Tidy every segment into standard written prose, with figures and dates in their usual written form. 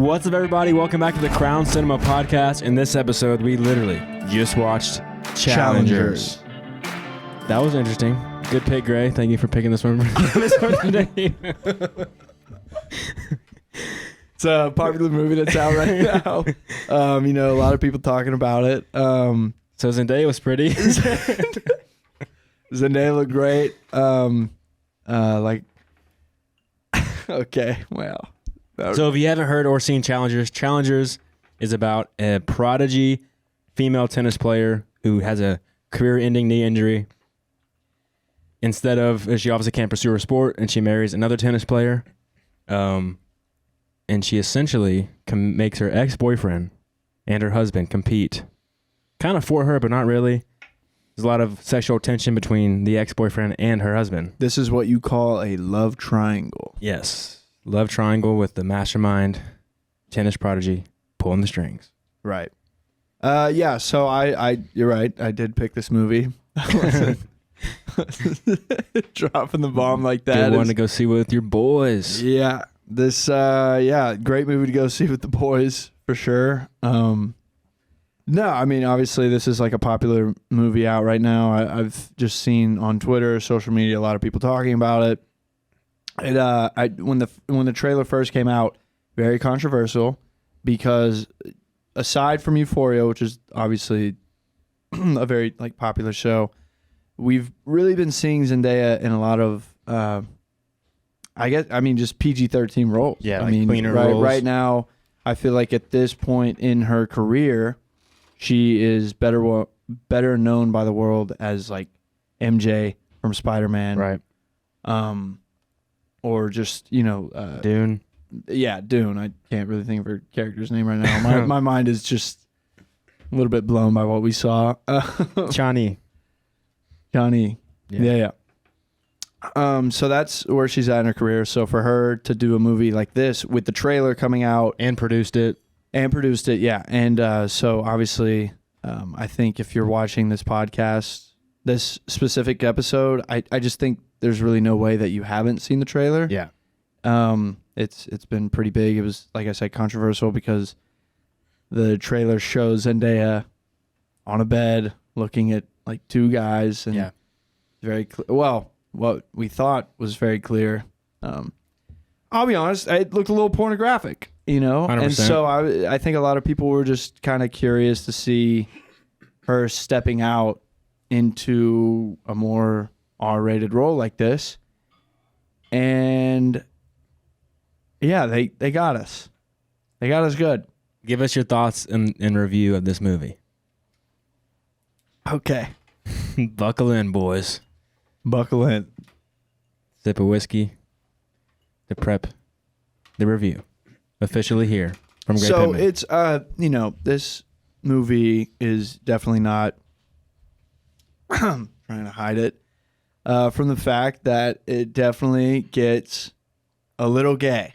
What's up, everybody? Welcome back to the CRWN Cinema Podcast. In this episode, we literally just watched Challengers. That was interesting. Good pick, Gray. Thank you for picking this one today. It's a popular movie that's out right now. A lot of people talking about it. So Zendaya was pretty. Zendaya looked great. Okay, wow. So if you haven't heard or seen Challengers is about a prodigy female tennis player who has a career-ending knee injury. She obviously can't pursue her sport, and she marries another tennis player. And she essentially makes her ex-boyfriend and her husband compete. Kind of for her, but not really. There's a lot of sexual tension between the ex-boyfriend and her husband. This is what you call a love triangle. Yes. Love triangle with the mastermind tennis prodigy pulling the strings. Right. So you're right. I did pick this movie. Dropping the bomb like that. Good one to go see with your boys. Yeah. Great movie to go see with the boys for sure. No, I mean, obviously this is like a popular movie out right now. I've just seen on Twitter, social media, a lot of people talking about it. When the trailer first came out, very controversial because aside from Euphoria, which is obviously a very popular show, we've really been seeing Zendaya in a lot of just PG-13 roles. Yeah, cleaner roles. Right now, I feel like at this point in her career, she is better known by the world as like MJ from Spiderman. Right. Or just, Dune. Yeah, Dune. I can't really think of her character's name right now. My mind is just a little bit blown by what we saw. Johnny. Yeah. So that's where she's at in her career. So for her to do a movie like this with the trailer coming out. And produced it, yeah. And so obviously, I think if you're watching this podcast, this specific episode, I just think there's really no way that you haven't seen the trailer. Yeah. It's been pretty big. It was, like I said, controversial because the trailer shows Zendaya on a bed looking at like two guys, and very what we thought was very clear. I'll be honest, it looked a little pornographic, 100%. And so I think a lot of people were just kind of curious to see her stepping out into a more R-rated role like this. And yeah, they got us. They got us good. Give us your thoughts and review of this movie. Okay. Buckle in, boys. Buckle in. Sip of whiskey to prep the review. Officially here from Great So Pittman. it's, this movie is definitely not trying to hide it from the fact that it definitely gets a little gay.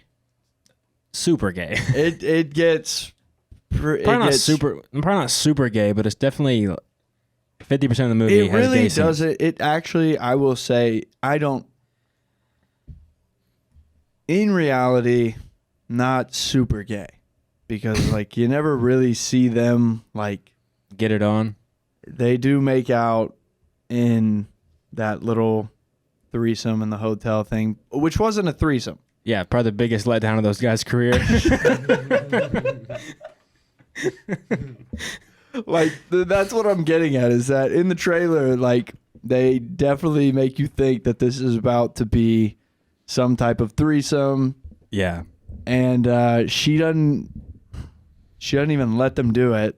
Super gay. It gets... Probably not super gay, but it's definitely 50% of the movie it has really gay does scenes. it actually, I will say, in reality, not super gay, because you never really see them get it on. They do make out in that little threesome in the hotel thing, which wasn't a threesome. Yeah, probably the biggest letdown of those guys' career. That's what I'm getting at, is that in the trailer, they definitely make you think that this is about to be some type of threesome. Yeah. And she doesn't even let them do it.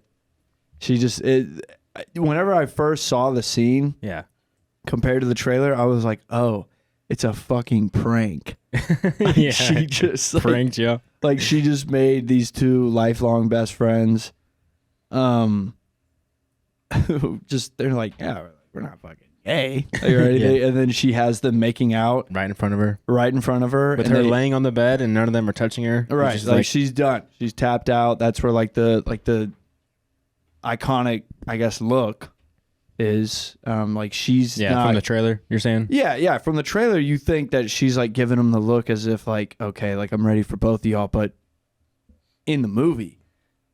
Whenever I first saw the scene, compared to the trailer, I was like, oh, it's a fucking prank. Yeah. She just pranked you. She just made these two lifelong best friends. They're like, yeah, we're not fucking gay. And then she has them making out right in front of her. With her laying on the bed and none of them are touching her. Right. She's done. She's tapped out. That's where the iconic, I guess, look is she's not, from the trailer you're saying. Yeah from the trailer you think that she's giving him the look as if okay, I'm ready for both of y'all, but in the movie,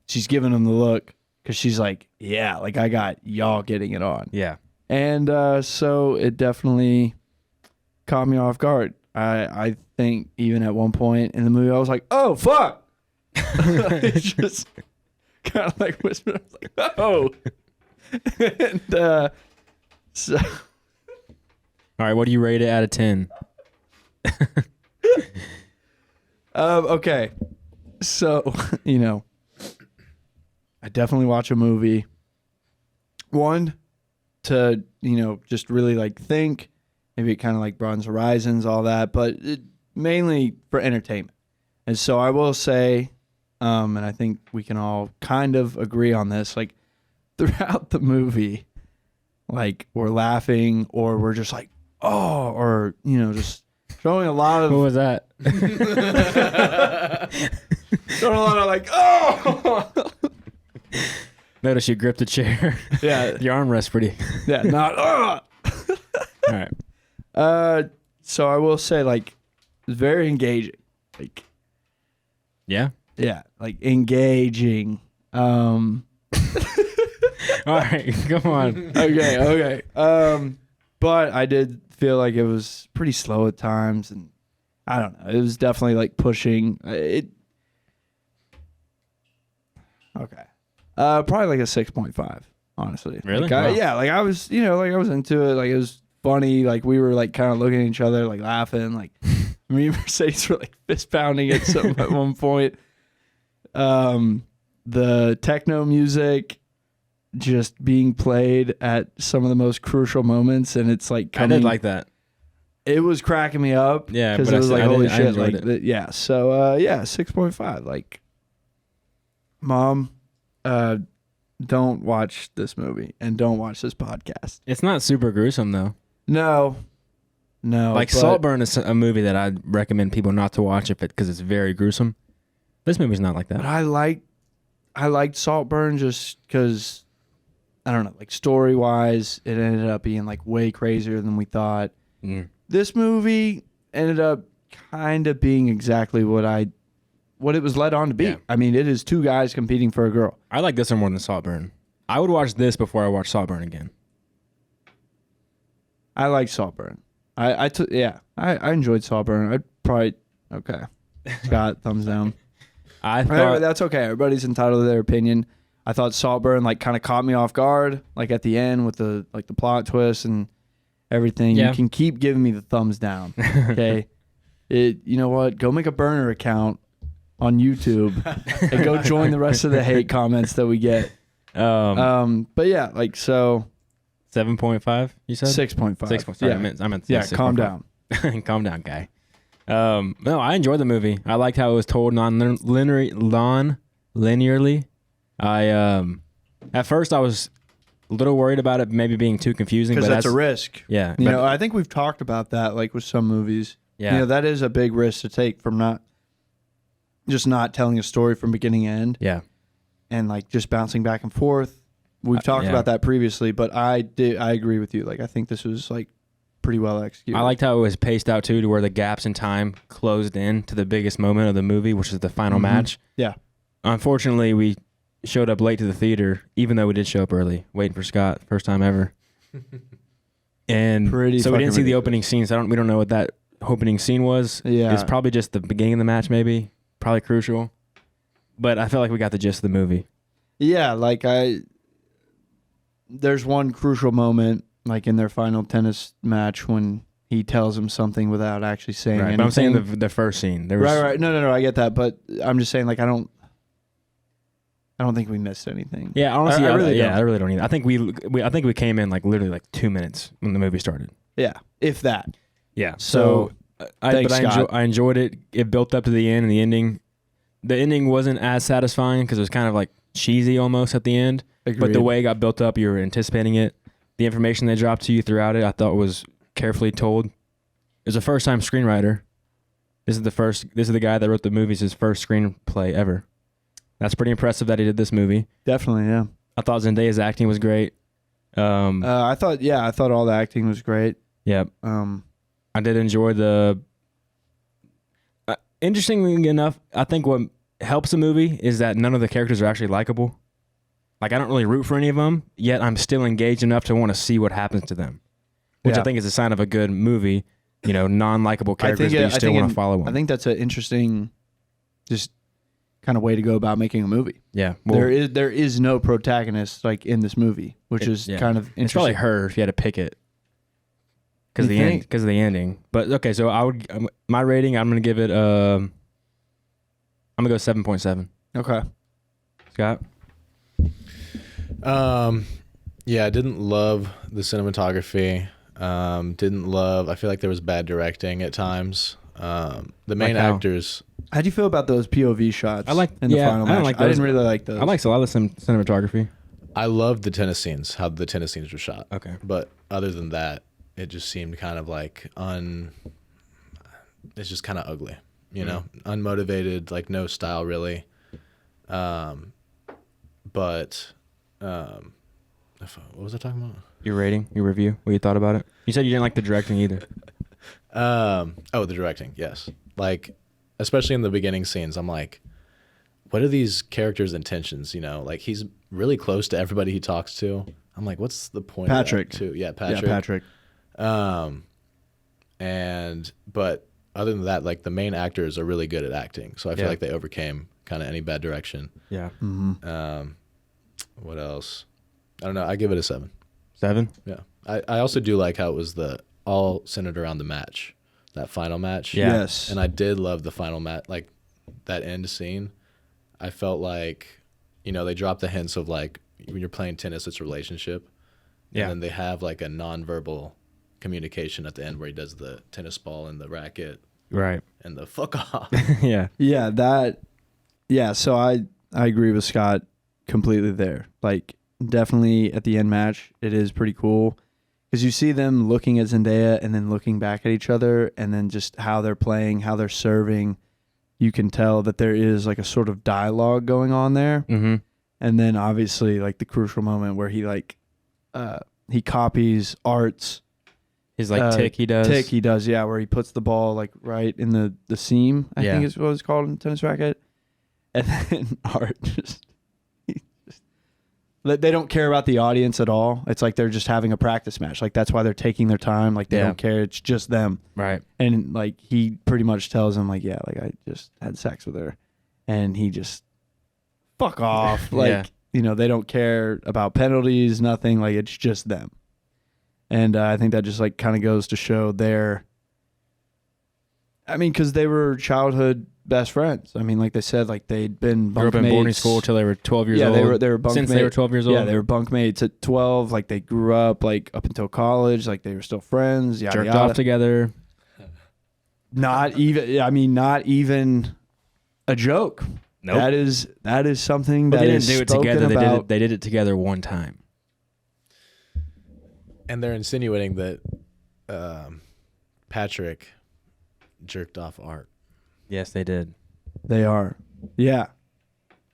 she's giving him the look because she's like, yeah, like I got y'all getting it on. Yeah. And so it definitely caught me off guard. I think even at one point in the movie, I was like, oh, fuck. It's just kind of like whispering. I was like, oh. And so. All right, what do you rate it out of 10? Okay. So, I definitely watch a movie. One, to, just really like think. Maybe it kind of like broadens horizons, all that, but mainly for entertainment. And so I will say, and I think we can all kind of agree on this, like throughout the movie, like we're laughing or we're just like, oh, or, just showing a lot of... What was that? showing a lot of like, oh! Notice you gripped the chair. Yeah. Your armrest's pretty... Yeah, not, oh! All right. So I will say, like, it's very engaging. Like, Yeah? yeah, like engaging. All right, come on. Okay. But I did feel like it was pretty slow at times, and I don't know. It was definitely like pushing it. Okay. Probably like a 6.5, honestly. Really? Like, Wow. yeah, like I was, like I was into it. Like it was funny. Like we were like kind of looking at each other, like laughing. Like me and Mercedes were like fist pounding at something at one point. The techno music just being played at some of the most crucial moments, and it's like I did like that. It was cracking me up. Yeah, because but it was I like did- holy I shit. enjoyed Like it. yeah. So 6.5. Like, Mom, don't watch this movie and don't watch this podcast. It's not super gruesome, though. No. Like, but- Saltburn is a movie that I'd recommend people not to watch because it's very gruesome. This movie's not like But that. I liked Saltburn just because, I don't know, like story wise, it ended up being like way crazier than we thought. Mm. This movie ended up kind of being exactly what it was led on to be. Yeah. I mean, it is two guys competing for a girl. I like this one more than Saltburn. I would watch this before I watch Saltburn again. I like Saltburn. I enjoyed Saltburn. I'd probably okay. Scott, thumbs down. I Right, thought that's okay. Everybody's entitled to their opinion. I thought Saltburn like kind of caught me off guard, like at the end with the plot twist and everything. Yeah. You can keep giving me the thumbs down. Okay. You know what? Go make a burner account on YouTube and go join the rest of the hate comments that we get. But yeah, like so 7.5, you said? 6.5. 6. Yeah. I meant Yeah, 6.5. calm down. Calm down, guy. No, I enjoyed the movie. I liked how it was told non-linearly. At first I was a little worried about it maybe being too confusing, Because but that's a risk. Yeah, You but- know, I think we've talked about that like with some movies. yeah, You know, that is a big risk to take from not telling a story from beginning to end yeah. and like just bouncing back and forth. We've talked yeah. about that previously, but I agree with you. Like I think this was like pretty well executed. I liked how it was paced out too, to where the gaps in time closed in to the biggest moment of the movie, which is the final Mhm. match. Yeah. Unfortunately, we showed up late to the theater, even though we did show up early, waiting for Scott, first time ever. And Pretty so we didn't fucking see the ridiculous. opening scenes. We don't know what that opening scene was. Yeah. It's probably just the beginning of the match, maybe. Probably crucial. But I felt like we got the gist of the movie. Yeah, like there's one crucial moment like in their final tennis match when he tells him something without actually saying Right. anything. But I'm saying the first scene. There was, Right. No, I get that, but I'm just saying like I don't think we missed anything. Yeah, honestly, I really don't. I really don't either. I think we came in like literally like 2 minutes when the movie started. Yeah, if that. Yeah. So, thanks, Scott. I enjoyed it. It built up to the end, and the ending wasn't as satisfying because it was kind of like cheesy almost at the end. Agreed. But the way it got built up, you were anticipating it. The information they dropped to you throughout it, I thought was carefully told. It was a first-time screenwriter. This is the guy that wrote the movie. It's his first screenplay ever. That's pretty impressive that he did this movie. Definitely, yeah. I thought Zendaya's acting was great. I thought all the acting was great. Yeah. I did enjoy the... interestingly enough, I think what helps the movie is that none of the characters are actually likable. Like, I don't really root for any of them, yet I'm still engaged enough to want to see what happens to them, which I think is a sign of a good movie. You know, non-likable characters, but you still want to follow them. I think that's an interesting, just kind of way to go about making a movie. Yeah, well, there is no protagonist like in this movie, which is kind of interesting. It's probably her if you had to pick it because of the ending. But okay, so I would my rating. I'm gonna give it. I'm gonna go 7.7. Okay, Scott. Yeah, I didn't love the cinematography. Didn't love. I feel like there was bad directing at times. The main actors. How do you feel about those POV shots? I like in the final match. I didn't really like those. I like a lot of the cinematography. I loved the tennis scenes. How the tennis scenes were shot. Okay, but other than that, it just seemed kind of like It's just kind of ugly. You know, unmotivated, like no style really. What was I talking about? Your rating, your review, what you thought about it. You said you didn't like the directing either. The directing, yes. Like, especially in the beginning scenes, I'm like, what are these characters' intentions? You know, like he's really close to everybody he talks to. I'm like, what's the point? Patrick. Of that too? Yeah, Patrick. Yeah, Patrick. But other than that, like the main actors are really good at acting, so I feel like they overcame kind of any bad direction. Yeah. Mm-hmm. What else? I don't know. I give it a 7. 7? Yeah. I also do like how it was all centered around the match, that final match. Yeah. Yes. And I did love the final match, like that end scene. I felt like, you know, they dropped the hints of like when you're playing tennis, it's a relationship. Yeah. And then they have like a nonverbal communication at the end where he does the tennis ball and the racket. Right. And the fuck off. Yeah. Yeah, so I agree with Scott completely there. Like, definitely at the end match, it is pretty cool because you see them looking at Zendaya and then looking back at each other, and then just how they're playing, how they're serving. You can tell that there is like a sort of dialogue going on there. Mm-hmm. And then obviously like the crucial moment where he he copies Art's his like tick he does. Yeah, where he puts the ball like right in the seam, I think is what it's called in a tennis racket. And then Art they don't care about the audience at all. It's like they're just having a practice match. Like that's why they're taking their time. Like they don't care. It's just them. Right. And like he pretty much tells him like, yeah, like I just had sex with her, and he just fuck off. Like you know, they don't care about penalties, nothing. Like it's just them. And I think that just like kind of goes to show because they were childhood best friends. I mean, like they said, like they'd been grew up in boarding school till they were 12 years old. Yeah, they were bunkmates. Since they were 12 years old. Yeah, they were bunkmates at 12. Like they grew up like up until college. Like they were still friends. Yada, jerked yada. off together. Not even a joke. Nope. That is something but that they is didn't do it together. About. They did it together one time. And they're insinuating that Patrick jerked off Art. Yes, they did. They are. Yeah.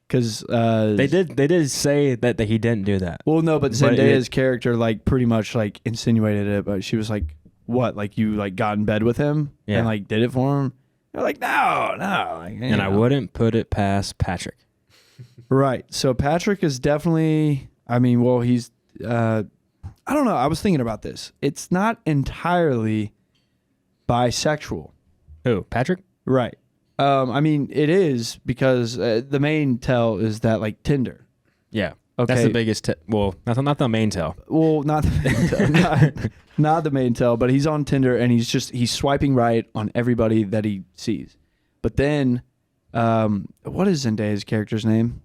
Because they did say that he didn't do that. Well, no, but Zendaya's character like pretty much like insinuated it, but she was like, "What? Like you like got in bed with him and like did it for him?" They're like, "No." Like, and I wouldn't put it past Patrick. Right. So Patrick is definitely. I mean, well, he's. I don't know. I was thinking about this. It's not entirely bisexual. Who? Patrick? Right. I mean, it is because the main tell is that like Tinder. Yeah. Okay. That's the biggest. Well, not the main tell. Well, not the main tell. not the main tell, but he's on Tinder and he's swiping right on everybody that he sees. But then, what is Zendaya's character's name?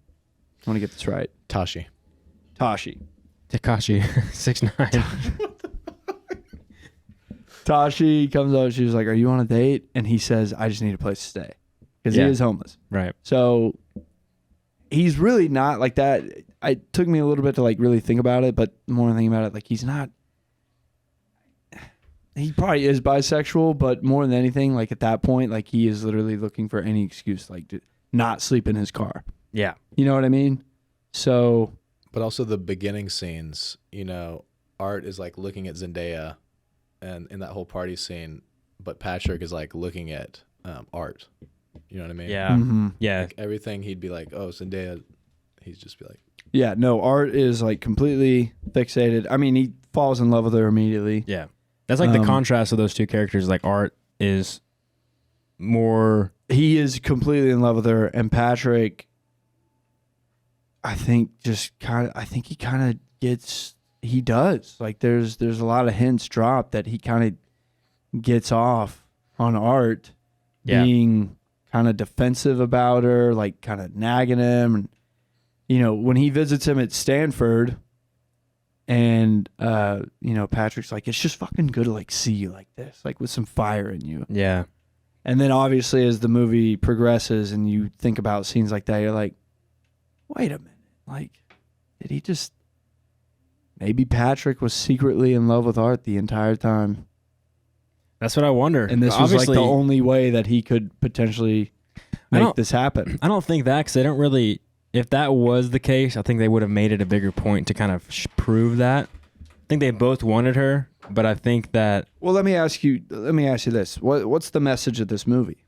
I want to get this right. Tashi. Takashi 6'9". Tashi comes out. She was like, "Are you on a date?" And he says, "I just need a place to stay," because he is homeless. Right. So he's really not like that. It took me a little bit to like really think about it, but the more I think about it, like he's not. He probably is bisexual, but more than anything, like at that point, like he is literally looking for any excuse, like to not sleep in his car. Yeah. You know what I mean? So. But also the beginning scenes, you know, Art is like looking at Zendaya, and in that whole party scene, but Patrick is like looking at Art. You know what I mean? Yeah. Mm-hmm. Yeah. Like everything he'd be like, oh, Zendaya. He'd just be like, Yeah, no, Art is like completely fixated. I mean, he falls in love with her immediately. Yeah. That's like the contrast of those two characters. Like Art is more. He is completely in love with her, and Patrick, I think, he kind of gets. He does. Like, there's a lot of hints dropped that he kind of gets off on Art, being kind of defensive about her, like kind of nagging him, and when he visits him at Stanford, and Patrick's like, it's just fucking good to like see you like this, like with some fire in you. Yeah. And then obviously as the movie progresses and you think about scenes like that, you're like, wait a minute. Like, did he just... Maybe Patrick was secretly in love with Art the entire time. That's what I wonder. And this was like the only way that he could potentially make this happen. I don't think that, because they don't really... If that was the case, I think they would have made it a bigger point to kind of prove that. I think they both wanted her, but I think that... Well, let me ask you this. What's the message of this movie?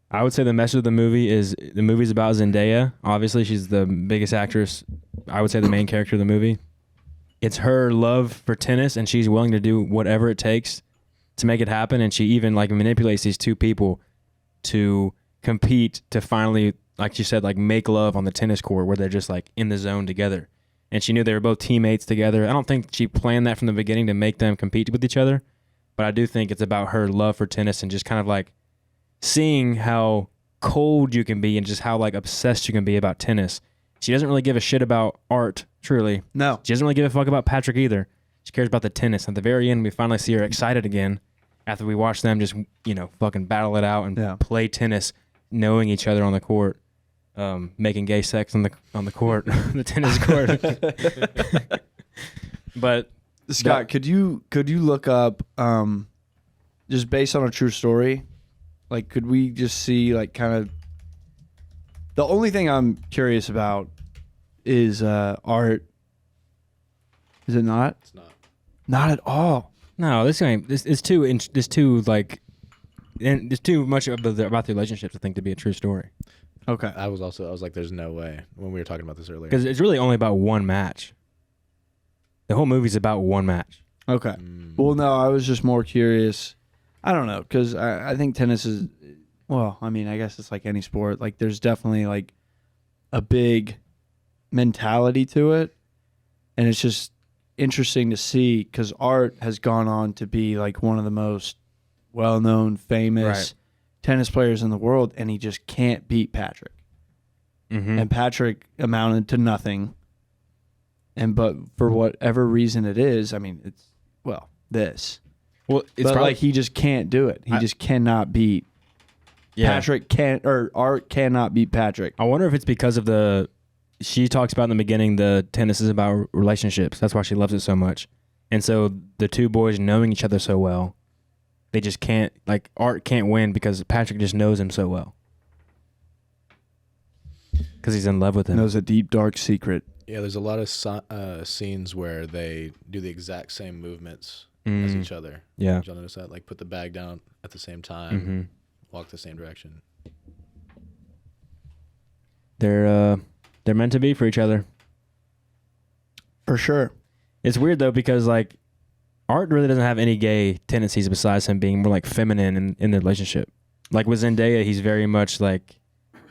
I would say the message of the movie is the movie's about Zendaya. Obviously, she's the biggest actress. I would say the main character of the movie. It's her love for tennis, and she's willing to do whatever it takes to make it happen. And she even like manipulates these two people to compete to finally, like you said, like make love on the tennis court where they're just like in the zone together. And she knew they were both teammates together. I don't think she planned that from the beginning to make them compete with each other, but I do think it's about her love for tennis and just kind of like seeing how cold you can be and just how like obsessed you can be about tennis. She doesn't really give a shit about Art, truly. No. She doesn't really give a fuck about Patrick either. She cares about the tennis. At the very end, we finally see her excited again after we watch them just, fucking battle it out and play tennis, knowing each other on the court, making gay sex on the court, the tennis court. But Scott, could you look up just based on a true story? Like, could we just see like kind of the only thing I'm curious about is Art. Is it not? it's not. Not at all. no, this is too there's too much about the relationships, I think, to be a true story. Okay. I was like, there's no way when we were talking about this earlier. Because it's really only about one match. The whole movie's about one match. Okay. Well, no, I was just more curious. I don't know, because I think tennis is, well, I mean, I guess it's like any sport. Like, there's definitely like a big mentality to it. And it's just interesting to see because Art has gone on to be like one of the most well-known, famous tennis players in the world, and he just can't beat Patrick. Mm-hmm. And Patrick amounted to nothing. But for whatever reason it is, I mean, it's, well, this. Well, it's but probably, like he just can't do it. He just cannot beat Patrick. Art cannot beat Patrick. I wonder if it's because of she talks about in the beginning, the tennis is about relationships. That's why she loves it so much. And so the two boys knowing each other so well, they just can't, like, Art can't win because Patrick just knows him so well. Because he's in love with him. Knows a deep, dark secret. Yeah, there's a lot of scenes where they do the exact same movements as each other. Yeah. Did y'all notice that? Like, put the bag down at the same time, walk the same direction. They're meant to be for each other. For sure. It's weird, though, because, like, Art really doesn't have any gay tendencies besides him being more, like, feminine in the relationship. Like, with Zendaya, he's very much, like,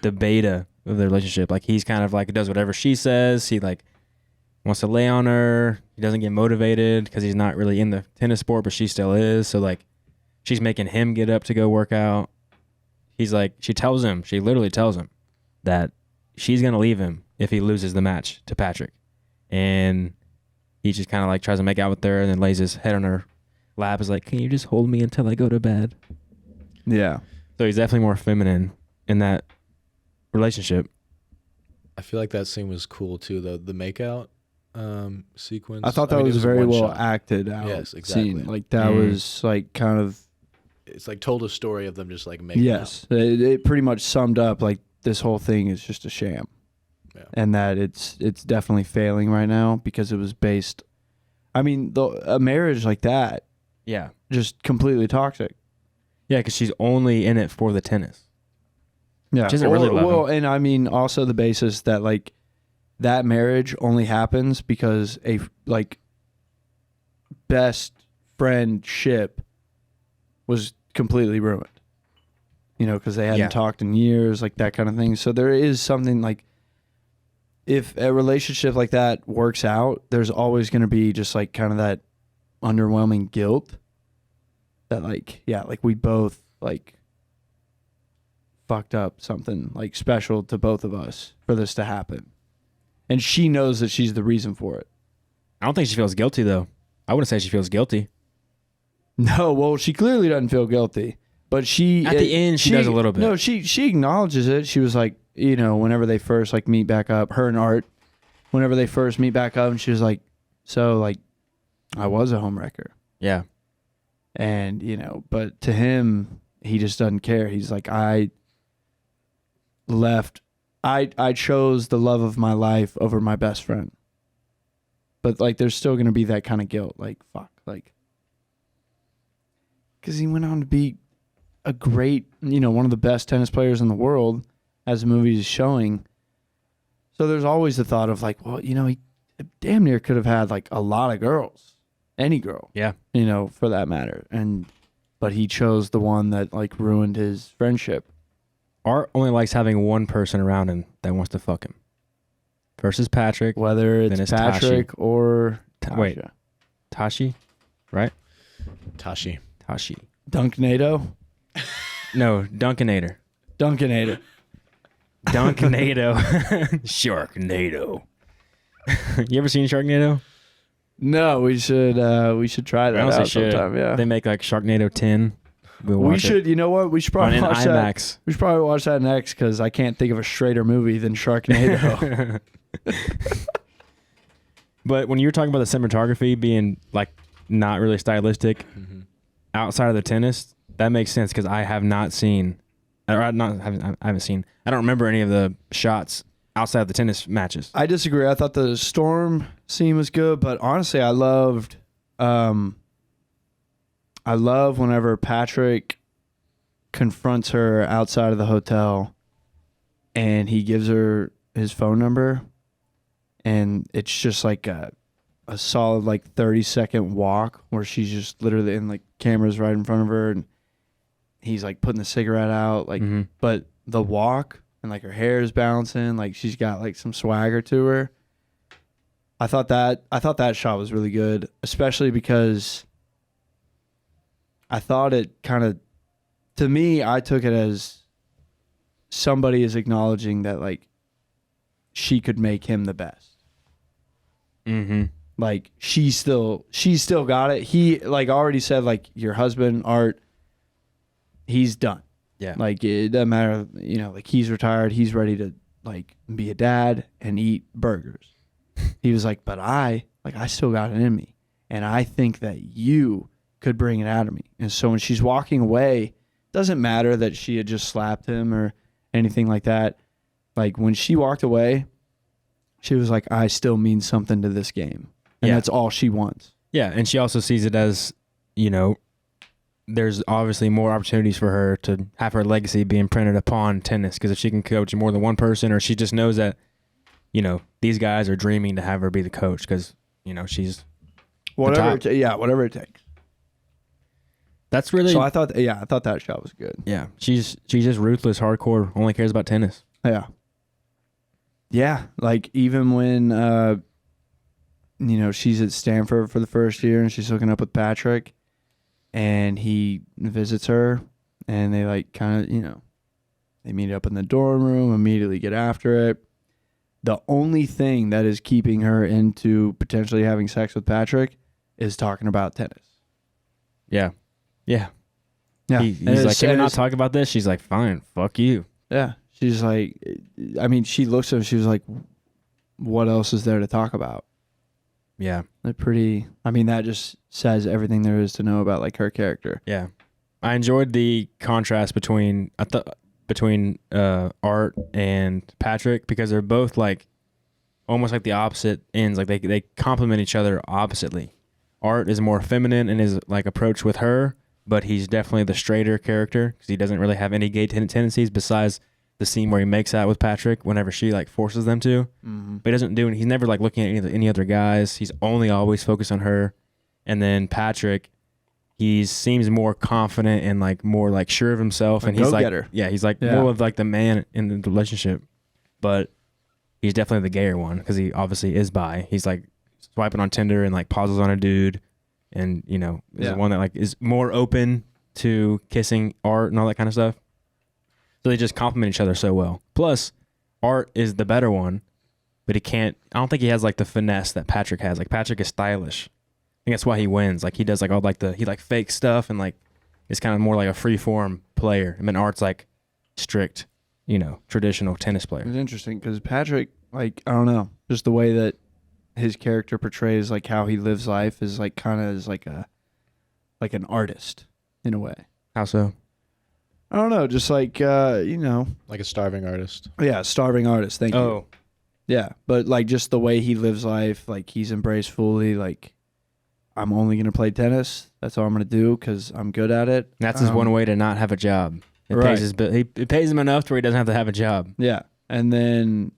the beta of the relationship. Like, he's kind of, like, does whatever she says. He, like, wants to lay on her. He doesn't get motivated because he's not really in the tennis sport, but she still is. So, like, she's making him get up to go work out. He's, like, she literally tells him that she's going to leave him if he loses the match to Patrick. And he just kind of like tries to make out with her and then lays his head on her lap. Is like, can you just hold me until I go to bed? Yeah. So he's definitely more feminine in that relationship. I feel like that scene was cool too, though. The makeout sequence. I thought that was it very one well shot. acted out. Yes, exactly. Scene. Like that was like kind of. It's like told a story of them just like making Yes. out. It pretty much summed up like this whole thing is just a sham. Yeah. And that it's definitely failing right now because it was based. I mean, a marriage like that, Yeah. just completely toxic. Yeah, because she's only in it for the tennis. Yeah. She doesn't really love well, him. and I mean also the basis that like that marriage only happens because a like best friendship was completely ruined. You know, because they hadn't talked in years, like that kind of thing. So there is something like, if a relationship like that works out, there's always going to be just like kind of that underwhelming guilt that like, yeah, like we both like fucked up something like special to both of us for this to happen. And she knows that she's the reason for it. I don't think she feels guilty, though. I wouldn't say she feels guilty. No, well, she clearly doesn't feel guilty. But she... At the end, she does a little bit. No, she acknowledges it. She was like, you know, whenever they first like meet back up, her and Art, whenever they first meet back up, and she was like, so like, I was a homewrecker. Yeah. And, you know, but to him, he just doesn't care. He's like, I chose the love of my life over my best friend. But like, there's still going to be that kind of guilt. Like, fuck, like, because he went on to be a great, you know, one of the best tennis players in the world, as the movie is showing. So there's always the thought of like, well, you know, he damn near could have had like a lot of girls, any girl, Yeah. you know, for that matter. But he chose the one that like ruined his friendship. Art only likes having one person around him that wants to fuck him. Versus Patrick. Whether Then it's it's Patrick Tashi. or Wait. Tasha. Tashi, right? Tashi. Tashi. Dunkinado? No, Dunkinator. Dunkinado. Dunkinado. Sharknado. You ever seen Sharknado? No, we should try that Honestly, out sometime. Yeah. They make like Sharknado 10. We'll We watch should, you know what? We should it on probably an watch that. IMAX. We should probably watch that next because I can't think of a straighter movie than Sharknado. But when you were talking about the cinematography being like not really stylistic outside of the tennis, that makes sense because I have not seen, or I haven't seen. I don't remember any of the shots outside of the tennis matches. I disagree. I thought the storm scene was good, but honestly, I loved whenever Patrick confronts her outside of the hotel and he gives her his phone number, and it's just like a solid like 30-second walk where she's just literally in like cameras right in front of her, and he's like putting the cigarette out, like but the walk and like her hair is bouncing, like she's got like some swagger to her. I thought that shot was really good, especially because I thought it kind of, to me, I took it as somebody is acknowledging that like she could make him the best. Like she's still got it. He like already said like, your husband, Art, he's done. Yeah. Like it doesn't matter, you know, like he's retired. He's ready to like be a dad and eat burgers. He was like, but I still got it in me. And I think that you could bring it out of me. And so when she's walking away, doesn't matter that she had just slapped him or anything like that. Like when she walked away, she was like, I still mean something to this game. And that's all she wants. Yeah, and she also sees it as, you know, there's obviously more opportunities for her to have her legacy be imprinted upon tennis, because if she can coach more than one person, or she just knows that, you know, these guys are dreaming to have her be the coach because, you know, she's whatever it takes. That's really. So I thought that shot was good. Yeah, she's just ruthless, hardcore, only cares about tennis. Yeah. Yeah, like even when you know, she's at Stanford for the first year and she's hooking up with Patrick, and he visits her, and they like kind of, you know, they meet up in the dorm room, immediately get after it. The only thing that is keeping her into potentially having sex with Patrick is talking about tennis. Yeah. Yeah. Yeah. He's like, can we not talk about this? She's like, fine, fuck you. Yeah. She's like, I mean, she looks at him, she was like, what else is there to talk about? Yeah. They're pretty, I mean, that just says everything there is to know about like her character. Yeah. I enjoyed the contrast between Art and Patrick, because they're both like almost like the opposite ends. Like they complement each other oppositely. Art is more feminine in his like approach with her, but he's definitely the straighter character because he doesn't really have any gay tendencies besides the scene where he makes out with Patrick whenever she like forces them to. Mm-hmm. But he doesn't do it. He's never like looking at any other guys. He's only always focused on her. And then Patrick, he seems more confident and like more like sure of himself. And he's like, he's like more of like the man in the relationship. But he's definitely the gayer one because he obviously is bi. He's like swiping on Tinder and like pauses on a dude, and is the one that like is more open to kissing Art and all that kind of stuff. So they just complement each other so well. Plus, Art is the better one, but I don't think he has like the finesse that Patrick has. Like Patrick is stylish. I think that's why he wins. Like he does like all like he like fake stuff and like it's kind of more like a free form player. I mean, Art's like strict, traditional tennis player. It's interesting because Patrick, like, I don't know, just the way that his character portrays like how he lives life is like kind of like an artist in a way. How so? I don't know, just like like a starving artist. Yeah, starving artist. Thank you. Yeah, but like just the way he lives life, like he's embraced fully. Like, I'm only gonna play tennis. That's all I'm gonna do because I'm good at it. And that's his one way to not have a job. It pays him enough to where he doesn't have to have a job. Yeah, and then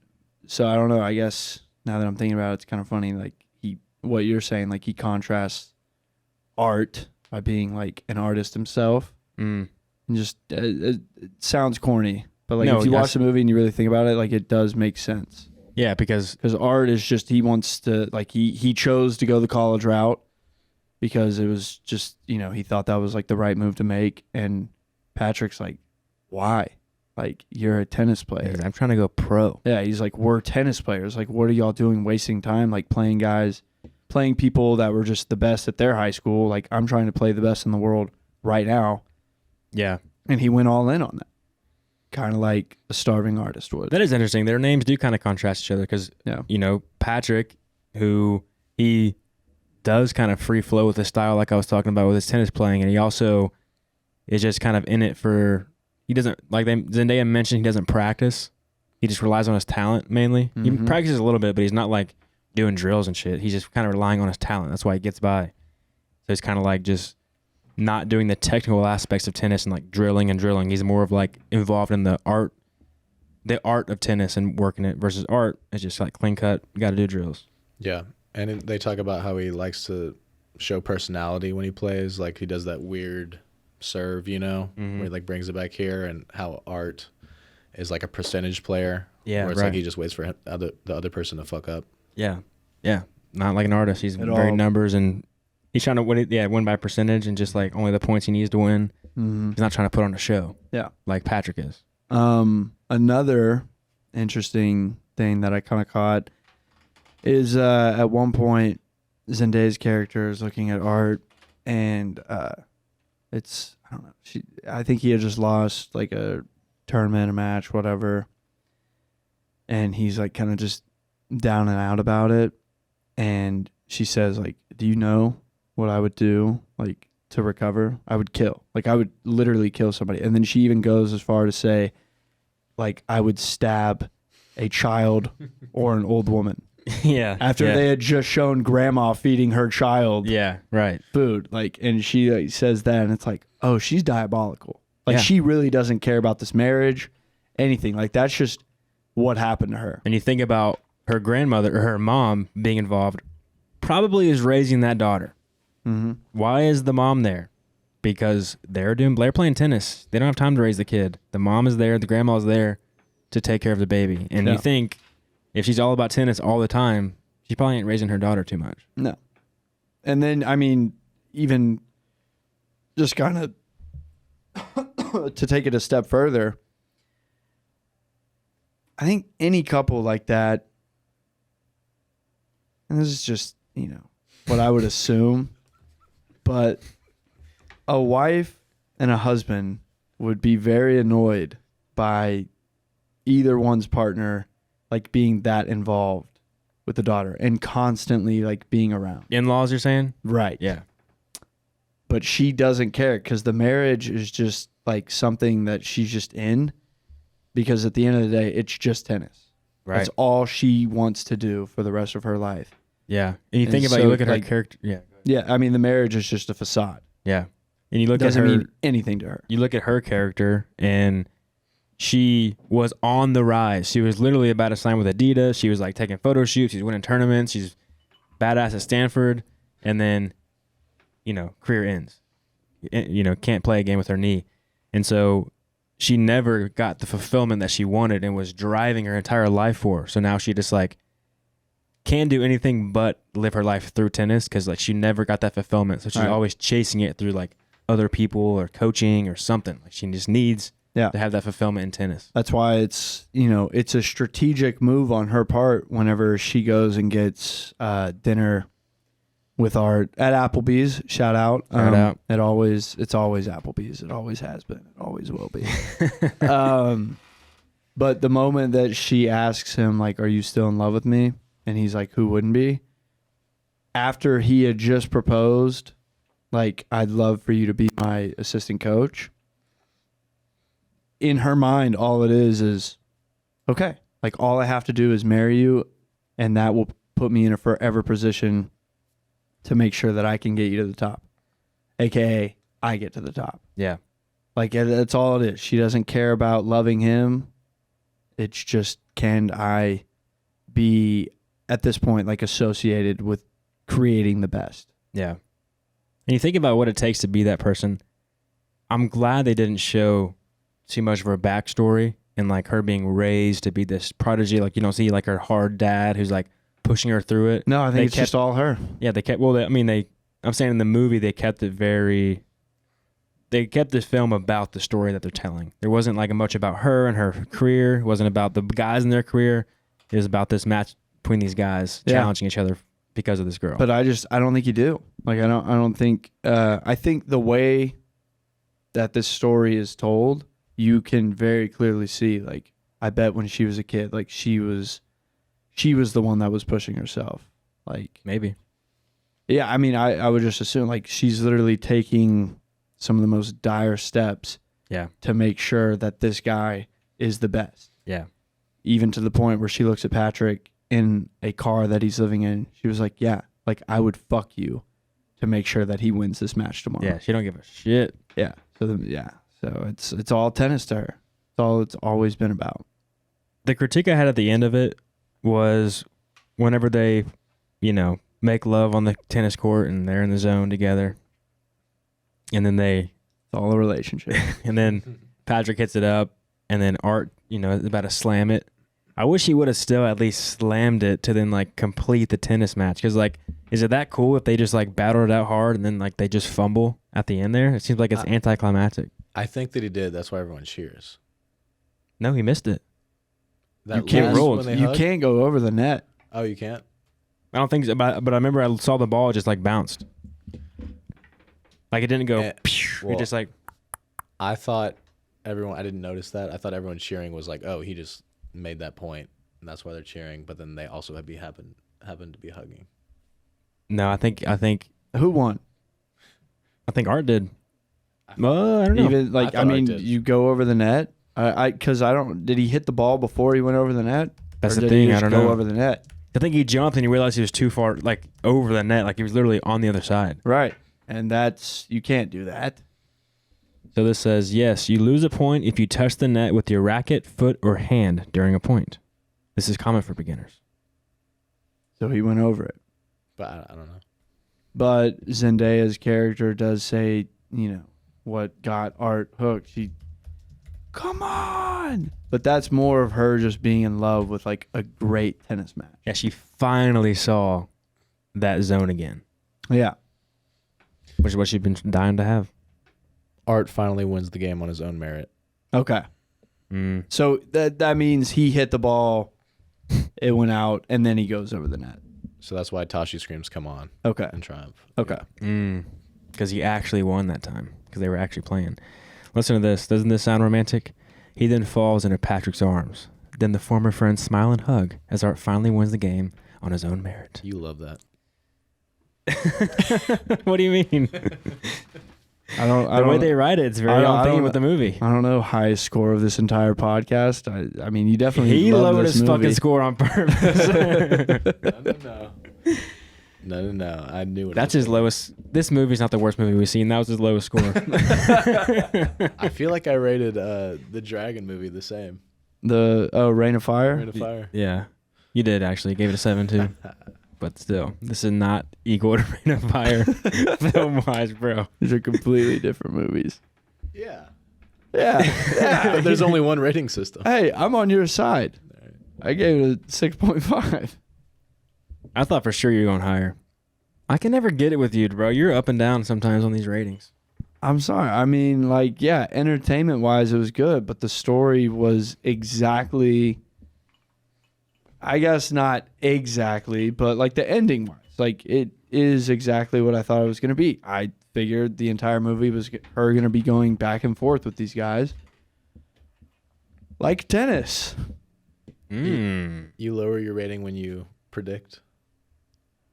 so I don't know. I guess now that I'm thinking about it, it's kind of funny. Like what you're saying, like he contrasts Art by being like an artist himself. Mm. And just it sounds corny, but like if you watch the movie and you really think about it, like it does make sense. Yeah, because Art is just he wants to like he chose to go the college route because it was just he thought that was like the right move to make, and Patrick's like, why? Like you're a tennis player. I'm trying to go pro. Yeah, he's like, we're tennis players. Like, what are y'all doing, wasting time? Like playing people that were just the best at their high school. Like I'm trying to play the best in the world right now. Yeah. And he went all in on that. Kind of like a starving artist would. That is interesting. Their names do kind of contrast each other because, Patrick, who he does kind of free flow with his style like I was talking about with his tennis playing, and he also is just kind of in it for, he doesn't, like Zendaya mentioned, he doesn't practice. He just relies on his talent mainly. Mm-hmm. He practices a little bit, but he's not like doing drills and shit. He's just kind of relying on his talent. That's why he gets by. So he's kind of like just not doing the technical aspects of tennis and like drilling. He's more of like involved in the art of tennis and working it, versus Art is just like clean cut, got to do drills. Yeah. And they talk about how he likes to show personality when he plays. Like he does that weird serve, where he like brings it back here, and how Art is like a percentage player. Yeah. Where it's like he just waits for the other person to fuck up. Yeah. Yeah. Not like an artist. He's very numbers, and he's trying to win by percentage and just like only the points he needs to win. Mm-hmm. He's not trying to put on a show. Yeah. Like Patrick is. Another interesting thing that I kind of caught is at one point Zendaya's character is looking at Art, and it's, I don't know, I think he had just lost like a tournament, a match, whatever, and he's like kind of just down and out about it, and she says like, do you know what I would do like to recover? I would kill. Like I would literally kill somebody. And then she even goes as far to say like I would stab a child or an old woman. Yeah. After they had just shown grandma feeding her child food. Like, and she like, says that, and it's like, oh, she's diabolical. Like she really doesn't care about this marriage, anything. Like that's just what happened to her. And you think about her grandmother or her mom being involved, probably is raising that daughter. Mm-hmm. Why is the mom there? Because they're playing tennis. They don't have time to raise the kid. The mom is there. The grandma's there to take care of the baby. And you think if she's all about tennis all the time, she probably ain't raising her daughter too much. No. And then, I mean, even just kind of to take it a step further, I think any couple like that, and this is just, what I would assume, but a wife and a husband would be very annoyed by either one's partner like being that involved with the daughter and constantly like being around. In-laws, you're saying? Right. Yeah. But she doesn't care because the marriage is just like something that she's just in, because at the end of the day, it's just tennis. Right. That's all she wants to do for the rest of her life. Yeah. And you think about you look at her character. Yeah. Yeah. I mean, the marriage is just a facade. Yeah. And you look doesn't at her, mean anything to her. You look at her character, and she was on the rise. She was literally about to sign with Adidas. She was like taking photo shoots. She's winning tournaments. She's badass at Stanford. And then, career ends. Can't play a game with her knee. And so she never got the fulfillment that she wanted and was driving her entire life for. So now she just like can't do anything but live her life through tennis because like she never got that fulfillment. So she's always chasing it through like other people or coaching or something. Like she just needs to have that fulfillment in tennis. That's why it's a strategic move on her part whenever she goes and gets dinner with Art at Applebee's. Shout out. It's always Applebee's. It always has been. It always will be. But the moment that she asks him, like, are you still in love with me? And he's like, who wouldn't be? After he had just proposed, like, I'd love for you to be my assistant coach. In her mind, all it is, okay, like, all I have to do is marry you, and that will put me in a forever position to make sure that I can get you to the top, aka I get to the top. Yeah. Like, that's all it is. She doesn't care about loving him. It's just, can I be, at this point, like, associated with creating the best? Yeah. And you think about what it takes to be that person. I'm glad they didn't show too much of her backstory and, like, her being raised to be this prodigy. Like, you don't see, like, her hard dad who's, like, pushing her through it. No, I think it's just all her. Yeah, they kept, I'm saying in the movie, they kept this film about the story that they're telling. There wasn't like much about her and her career. It wasn't about the guys in their career. It was about this match between these guys challenging each other because of this girl. But I don't think you do. Like, I think the way that this story is told, you can very clearly see, like, I bet when she was a kid, like, she was the one that was pushing herself. Like, maybe. Yeah, I mean, I would just assume, like, she's literally taking some of the most dire steps to make sure that this guy is the best. Yeah. Even to the point where she looks at Patrick in a car that he's living in. She was like, yeah, like, I would fuck you to make sure that he wins this match tomorrow. Yeah, she don't give a shit. Yeah. So it's all tennis to her. It's all it's always been about. The critique I had at the end of it was whenever they, make love on the tennis court and they're in the zone together. And then it's all a relationship. And then Patrick hits it up and then Art, is about to slam it. I wish he would have still at least slammed it to then like complete the tennis match. Cause like, is it that cool if they just like battle it out hard and then like they just fumble at the end there? It seems like it's anticlimactic. I think that he did. That's why everyone cheers. No, he missed it. That You can't go over the net. Oh, you can't? I don't think so, but I remember I saw the ball just like bounced. Like it didn't go. It just like. I thought I didn't notice that. I thought everyone cheering was like, oh, he just made that point, and that's why they're cheering. But then they also happened to be hugging. No, I think. Who won? I think Art did. Well, I don't know. Even like, I mean, you go over the net. Did he hit the ball before he went over the net? That's the thing. I don't know. Go over the net. I think he jumped and he realized he was too far, like over the net, like he was literally on the other side. Right, and you can't do that. So this says, yes, you lose a point if you touch the net with your racket, foot, or hand during a point. This is common for beginners. So he went over it. But I don't know. But Zendaya's character does say, what got Art hooked. Come on! But that's more of her just being in love with like a great tennis match. Yeah, she finally saw that zone again. Yeah. Which is what she's been dying to have. Art finally wins the game on his own merit. Okay. So that means he hit the ball, it went out, and then he goes over the net. So that's why Tashi screams, come on. Okay. And triumph. Okay. Because he actually won that time. Because they were actually playing. Listen to this. Doesn't this sound romantic? He then falls into Patrick's arms. Then the former friends smile and hug as Art finally wins the game on his own merit. You love that. What do you mean? The way they write it's very on theme with the movie. I don't know highest score of this entire podcast. I mean, you definitely he love lowered this his movie. fucking score on purpose. No. No. I knew it. That's his lowest. This movie's not the worst movie we've seen. That was his lowest score. I feel like I rated the Dragon movie the same. The Rain of Fire. Rain of Fire. Yeah, you did actually. Gave it a 7 too. But still, this is not equal to Rain of Fire film-wise, bro. These are completely different movies. Yeah. Yeah. But there's only one rating system. Hey, I'm on your side. I gave it a 6.5. I thought for sure you were going higher. I can never get it with you, bro. You're up and down sometimes on these ratings. I'm sorry. I mean, like, yeah, entertainment-wise, it was good, but the story was exactly, I guess not exactly, but like the ending-wise, like it is exactly what I thought it was going to be. I figured the entire movie was her going to be going back and forth with these guys. Like tennis. You lower your rating when you predict.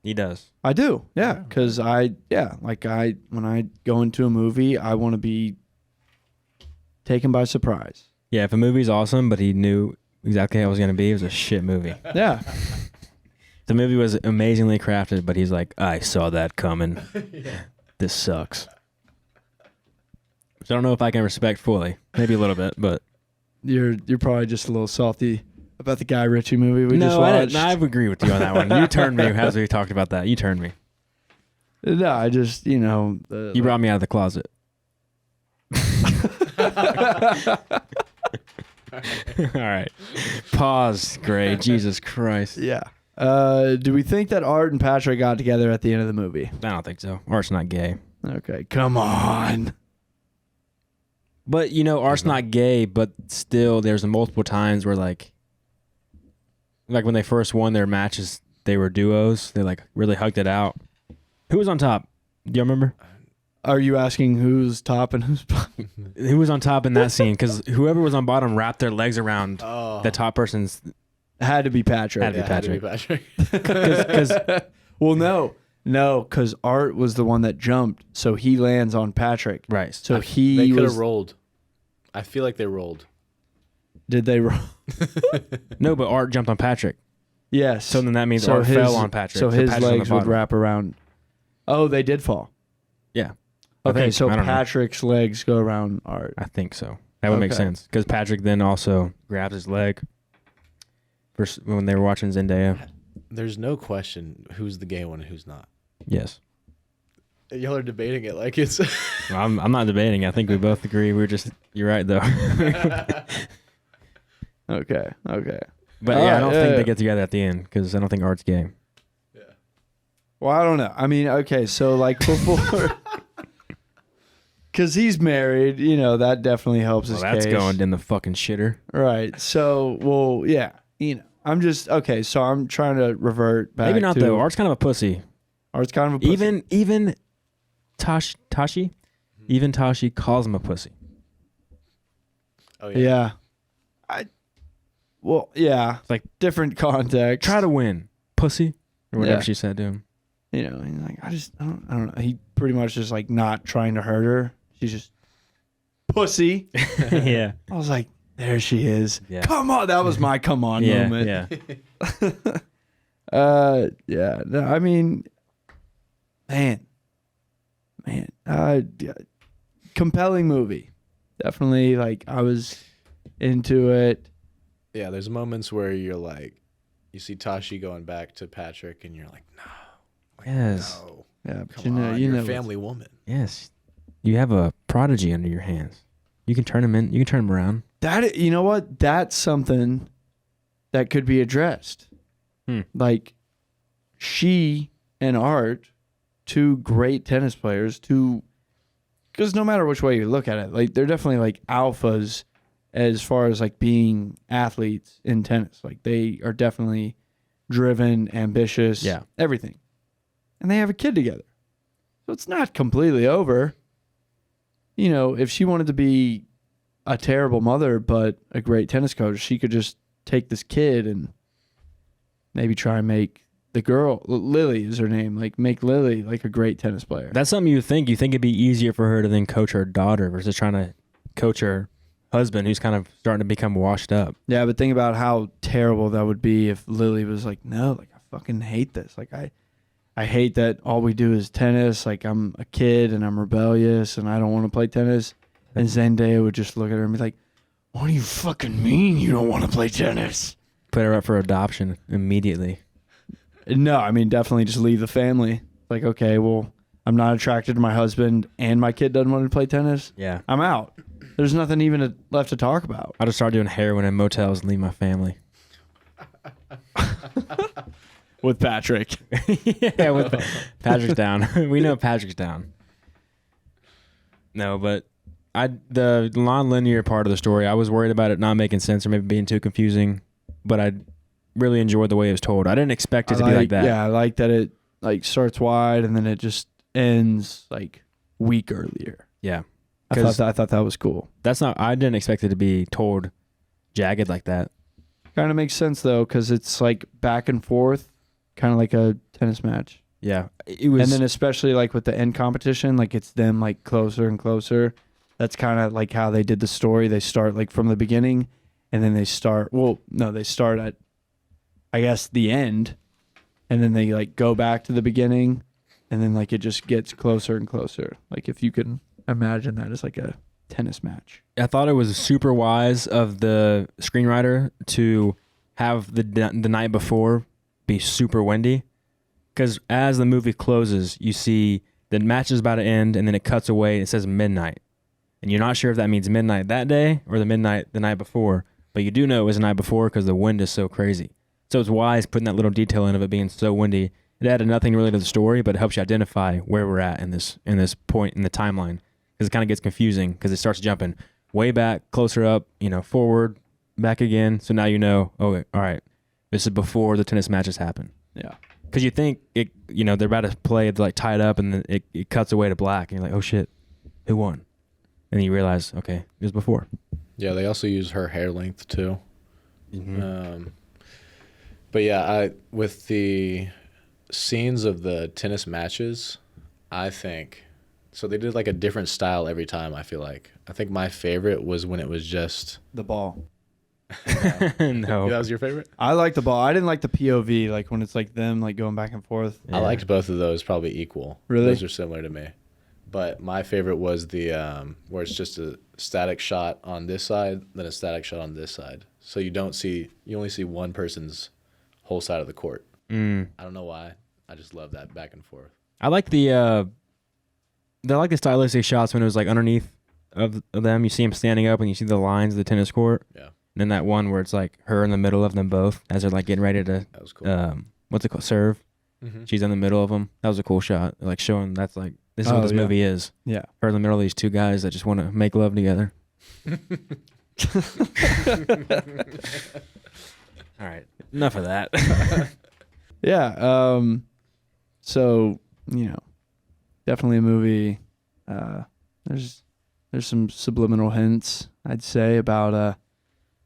He does. I do, yeah, because when I go into a movie, I want to be taken by surprise. Yeah, if a movie's awesome, but he knew exactly how it was going to be, it was a shit movie. Yeah. The movie was amazingly crafted, but he's like, I saw that coming. This sucks. Which I don't know if I can respect fully. Maybe a little bit, but You're probably just a little salty about the Guy Ritchie movie we just watched. I agree with you on that one. You turned me as we talked about that. You turned me. No, I just, You brought me out of the closet. All right. Pause, Gray. Jesus Christ. Yeah. Do we think that Art and Patrick got together at the end of the movie? I don't think so. Art's not gay. Okay, come on. But, Art's not gay, but still there's multiple times where, like when they first won their matches, they were duos. They, really hugged it out. Who was on top? Do you remember? Are you asking who's top and who's bottom? Who was on top in that scene? Because whoever was on bottom wrapped their legs around the top person's. Had to be Patrick. Had to be Patrick. Cause, well, no, because Art was the one that jumped, so he lands on Patrick. Right. So They could have rolled. I feel like they rolled. Did they roll? No, but Art jumped on Patrick. Yes. So then that means Art fell on Patrick. So his Patrick's legs would wrap around. Oh, they did fall. Yeah. Okay, so I don't know. Patrick's legs go around Art. I think so. That would make sense. Because Patrick then also grabs his leg when they were watching Zendaya. There's no question who's the gay one and who's not. Yes. Y'all are debating it like it's... Well, I'm not debating. I think we both agree. You're right, though. Okay. But yeah, I don't think they get together at the end because I don't think Art's gay. Yeah. Well, I don't know. I mean, okay, so like before... Because he's married, that definitely helps his That's case. going in the fucking shitter. Right. So, well, yeah. I'm just... Okay, so I'm trying to revert back Maybe not, to... though. Art's kind of a pussy. Art's kind of a pussy. Even Tashi? Even Tashi calls him a pussy. Oh, Yeah. Well, yeah. It's like, different context. try to win, pussy. Or whatever Yeah. she said to him. He's like, I don't know. He pretty much just like not trying to hurt her. She's just pussy. Yeah. I was like, there she is. Yeah. Come on. That was my come on moment. Yeah. Yeah. No, I mean, man. Compelling movie. Definitely, like, I was into it. Yeah, there's moments where you're like, you see Tashi going back to Patrick and you're like, no. Yes. No. Yeah, but Come on, you're a family woman. Yes. You have a prodigy under your hands. You can turn him in. You can turn him around. You know what? That's something that could be addressed. Like, she and Art, two great tennis players, because no matter which way you look at it, like, they're definitely like alphas as far as like being athletes in tennis. Like, they are definitely driven, ambitious, everything. And they have a kid together. So it's not completely over. If she wanted to be a terrible mother but a great tennis coach, she could just take this kid and maybe try and make the girl, Lily is her name, like make Lily like a great tennis player. That's something you think. You think it'd be easier for her to then coach her daughter versus trying to coach her husband who's kind of starting to become washed up. Yeah, but think about how terrible that would be if Lily was like, no, like I fucking hate this. Like I hate that all we do is tennis. Like, I'm a kid and I'm rebellious and I don't want to play tennis. And Zendaya would just look at her and be like, what do you fucking mean you don't want to play tennis? Put her up for adoption immediately. No, I mean, definitely just leave the family. Like, okay, well, I'm not attracted to my husband and my kid doesn't want to play tennis. Yeah. I'm out. There's nothing even left to talk about. I'll just start doing heroin in motels and leave my family. With Patrick. Yeah, with Patrick's down. We know Patrick's down. No, but the non-linear part of the story, I was worried about it not making sense or maybe being too confusing, but I really enjoyed the way it was told. I didn't expect it to be like that. Yeah, I like that it like starts wide and then it just ends like week earlier. Yeah. I thought that was cool. I didn't expect it to be told jagged like that. Kind of makes sense though, because it's like back and forth, kind of like a tennis match. Yeah, it was. And then especially like with the end competition, like it's them like closer and closer. That's kind of like how they did the story. They start like from the beginning, and then they start. Well, no, they start at, I guess, the end, and then they like go back to the beginning, and then like it just gets closer and closer. Like if you can imagine that as like a tennis match. I thought it was super wise of the screenwriter to have the night before be super windy, because as the movie closes, you see the match is about to end, and then it cuts away and it says midnight, and you're not sure if that means midnight that day or the midnight the night before, but you do know it was the night before because the wind is so crazy. So it's wise putting that little detail in of it being so windy. It added nothing really to the story, but it helps you identify where we're at in this point in the timeline, because it kind of gets confusing because it starts jumping way back, closer up, forward, back again. So now you know, oh, all right, this is before the tennis matches happen. Yeah. Because you think it, they're about to play, like tie it up, and then it cuts away to black, and you're like, oh shit, who won? And then you realize, okay, it was before. Yeah, they also use her hair length too. Mm-hmm. But yeah, with the scenes of the tennis matches, I think so. They did like a different style every time. I feel like I think my favorite was when it was just The ball. No, that was your favorite. I like the ball. I didn't like the POV, like when it's like them like going back and forth. I liked both of those probably equal. Really? Those are similar to me. But my favorite was the where it's just a static shot on this side, then a static shot on this side. So you only see one person's whole side of the court. I don't know why. I just love that back and forth. I like the stylistic shots when it was like underneath of them. You see them standing up, and you see the lines of the tennis court. Yeah. And then that one where it's like her in the middle of them both as they're like getting ready to, That was cool. what's it called? Serve. Mm-hmm. She's in the middle of them. That was a cool shot. Like showing that's like, this is what this movie is. Yeah. Her in the middle of these two guys that just want to make love together. All right. Enough of that. Yeah. So, definitely a movie. There's some subliminal hints, I'd say, about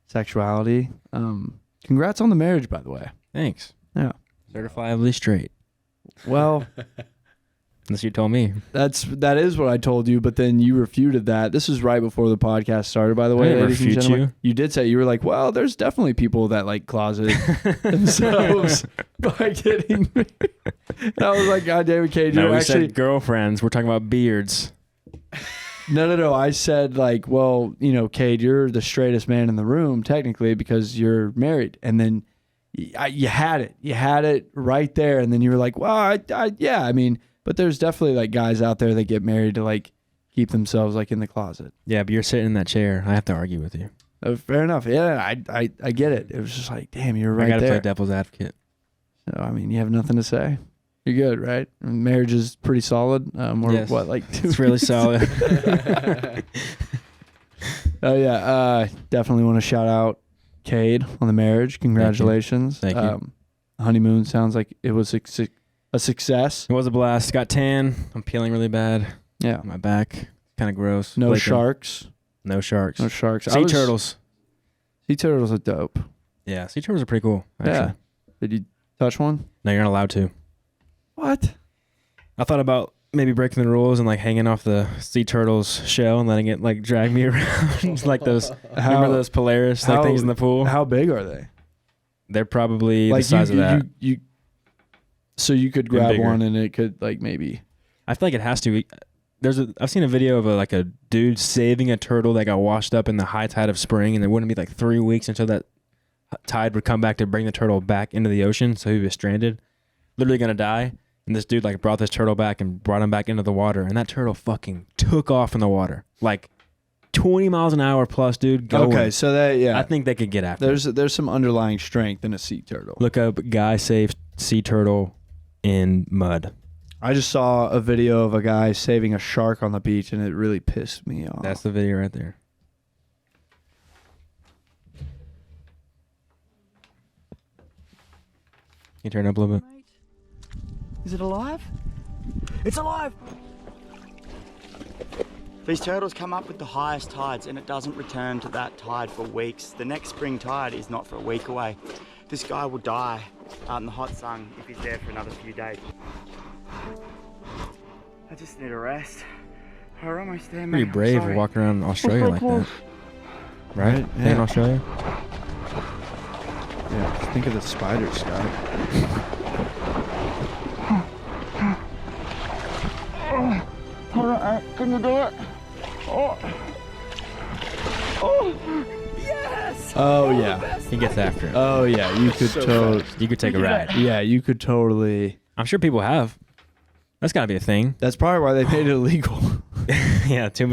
sexuality. Congrats on the marriage, by the way. Thanks. Yeah. Certifiably straight. Well, Unless you told me. that is what I told you, but then you refuted that. This is right before the podcast started, by the way. I didn't ladies and refute gentlemen. You did say, you were like, well, there's definitely people that like closet themselves by getting me. And I was like, God damn it, Kade. No, You're we actually said girlfriends. We're talking about beards. No. I said like, well, Kade, you're the straightest man in the room technically because you're married. And then you had it. You had it right there. And then you were like, well, yeah, I mean, but there's definitely like guys out there that get married to like keep themselves like in the closet. Yeah, but you're sitting in that chair. I have to argue with you. Fair enough. Yeah, I get it. It was just like, damn, you're right I got to there. play devil's advocate. So, I mean, you have nothing to say. You're good, right? Marriage is pretty solid. Yes. What, like 2 It's really weeks? solid. Oh, yeah. Definitely want to shout out Kade on the marriage. Congratulations. Thank you. Honeymoon sounds like it was a success. It was a blast. Got tan. I'm peeling really bad. Yeah. My back. Kind of gross. No Flaking. sharks. No sharks. No sharks. Sea turtles. Sea turtles are dope. Yeah, sea turtles are pretty cool, actually. Yeah. Did you touch one? No, you're not allowed to. What? I thought about maybe breaking the rules and like hanging off the sea turtle's shell and letting it like drag me around. Like those, remember those Polaris like things in the pool? How big are they? They're probably Like the size of that. You So you could grab bigger. one and it could like maybe. I feel like it has to. I've seen a video of a dude saving a turtle that got washed up in the high tide of spring, and it wouldn't be like 3 weeks until that tide would come back to bring the turtle back into the ocean. So he was stranded, literally gonna die. And this dude like brought this turtle back and brought him back into the water, and that turtle fucking took off in the water, like 20 miles an hour plus, dude. Going. Okay, so that I think they could get after. there's some underlying strength in a sea turtle. Look up guy saved sea turtle in mud. I just saw a video of a guy saving a shark on the beach, and it really pissed me off. That's the video right there. Can you turn it up a little bit? Is it alive? It's alive! These turtles come up with the highest tides, and it doesn't return to that tide for weeks. The next spring tide is not for a week away. This guy will die out in the hot sun if he's there for another few days. I just need a rest. We're almost there, man. Pretty brave Sorry. walking around Australia like that. Right? Yeah. In Australia? Yeah, think of the spider, Scott. Can you do it? Oh, yes! Oh yeah. He gets after it. Oh yeah. You could totally. You could take a ride. Yeah, you could totally. I'm sure people have. That's got to be a thing. That's probably why they made it illegal. Yeah, two